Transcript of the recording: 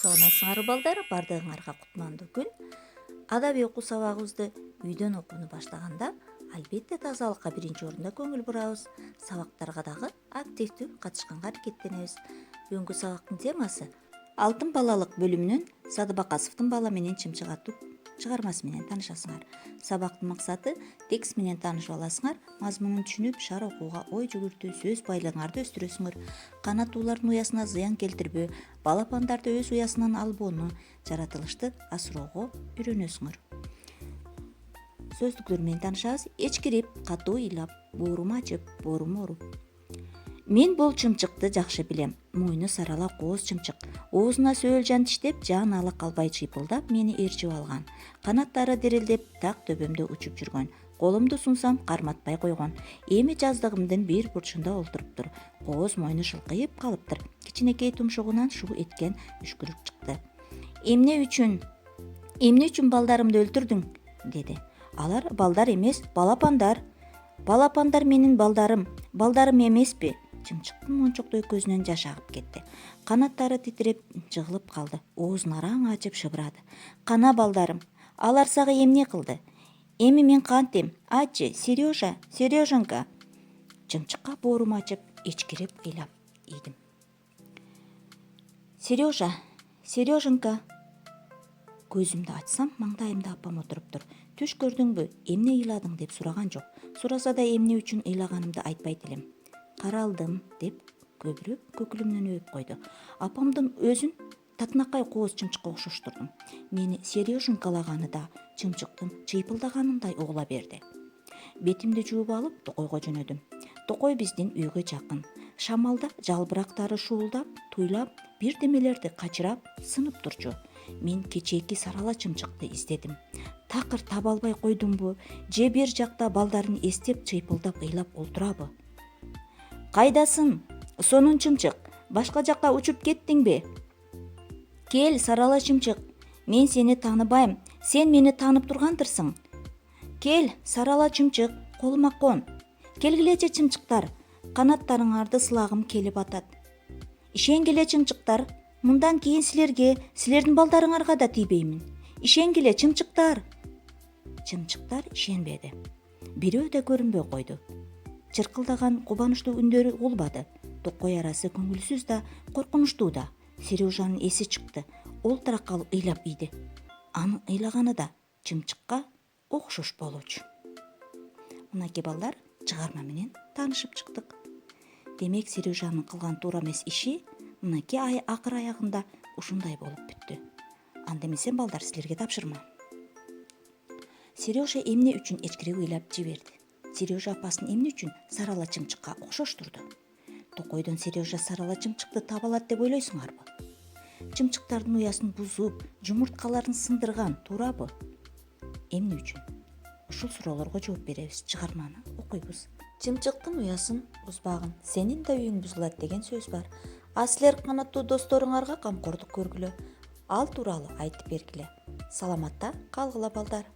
саламатсыңарбы балдар, бардыгыңарга кутмандуу күн. Адабий окуу сабагыбызды үйдөн окууну баштаганда албетте тазалыкка биринчи орунда көңүл бурабыз. Сабактарга дагы активдүү катышканга аракеттенебиз. Бүгүнкү сабактын темасы алтын балалык бөлүмүнөн Сады Бакасовдун Бала менен чымчык аттуу чыгармасы менен таанышасыңар. Сабактын максаты текст менен таанышып аласыңар, мазмунун түшүнүп, шаар окууга ой жүгүртүү, сөз байлыгыңарды өстүрөсүңөр. Канаттуулардын уясына зыян келтирбөө, балапандарды өз уясынан албоону, жаратылышты асыроого үйрөнөсүңөр. Сөздүктөр менен таанышабыз. Эчкирип, катуу ыйлап, боорум ачып, боорум ооруп. Мен бул чымчыкты жакшы билем. Мойну сарала кооз чымчык. Оозуна сөөлжан тиштеп, жан ала калбай чыйпылдап мени ээрчип алган. Канаттары дирилдеп, так төбөмдө учуп жүргөн. Колумду сунсам карматпай койгон. Эми жаздыгымдын бир бурчунда олтуруптур. Кооз мойну шылкыйып калыптыр. Кичинекей тумшугунан шу эткен үшкүрүк чыкты. Эмне үчүн балдарымды өлтүрдүң? Деди. Алар балдар эмес, балапандар. Балапандар менин балдарым эмеспи? Чымчыктын мончоктой көзүнөн жаш агып кетти. Канаттары титиреп, жыгылып калды. Оозун араң ачып шыбырады. Кана балдарым, алар сага эмне кылды? Эми мен кантем? Айтчы, Сереженька. Чымчыкка боорум ачып, ичкирип ыйлап ийдим. Сереженька. Көзүмдү ачсам, маңдайымда апам отуруптур. Түш көрдүңбү? Эмне ыйладың деп сураган жок. Сураса да эмне үчүн ыйлаганымды айтпайт элем. Каралдым деп көбүрөөк көкүлүмдөн өөп койду. Апамдын өзүн татынакай кооз чымчыкка окшоштурдум. Мени Сереженькалаганы да чымчыктын чыйпылдаганындай угула берди. Бетимди жууп алып, токойго жөнөдүм. Токой биздин үйгө жакын. Шамалда жалбырактары шуулдап, туйлап, бирдемелерди качырап, сынып турчу. Мен кечээки сарала чымчыкты издедим. Такыр таба албай койдумбу, же бир жакта балдарын эстеп чыйпылдап ыйлап олтурабы? Кайдасың? Сонун чымчык, башка жакка учуп кеттиңби? Кел, сарала чымчык, мен сени тааныбайм, сен мени таанып тургандырсың. Кел, сарала чымчык, колума кон. Келгилечи чымчыктар, канаттарыңарды сылагым келип атат. Ишенгиле чымчыктар, мындан кийин силердин балдарыңарга да тийбеймин. Ишенгиле чымчыктар. Чымчыктар ишенбеди. Бирөө да көрүнбөй койду. Чыркылдаган кубанычтуу үндөрү угулбады. Токой арасы көңүлсүз да, коркунучтуу да. Сережанын эси чыкты. Олтура калып ыйлап ийди. Анын ыйлаганы да чымчыкка окшош болчу. Мынакей балдар, чыгарма менен таанышып чыктык. Демек, Сережанын кылган туура эмес иши мынакей акыр аягында ушундай болуп бүттү. Анда эмесе балдар, силерге тапшырма. Сережа эмне үчүн эчкирип ыйлап жиберди? Сережа апасын эмне үчүн сарала чымчыкка окшоштурду? Токойдон Сережа сарала чымчыкты таба алат деп ойлойсуңарбы? Чымчыктардын уясын бузуп, жумурткаларын сындырган, туурабы? Эмне үчүн? Ушул суроолорго жооп беребиз, чыгарманы окуйбуз. Чымчыктын уясын бузбагын, сенин да үйүң бузулат деген сөз бар. А силер канаттуу досторуңарга камкордук көргүлө, ал тууралуу айтып бергиле. Саламатта калгыла балдар.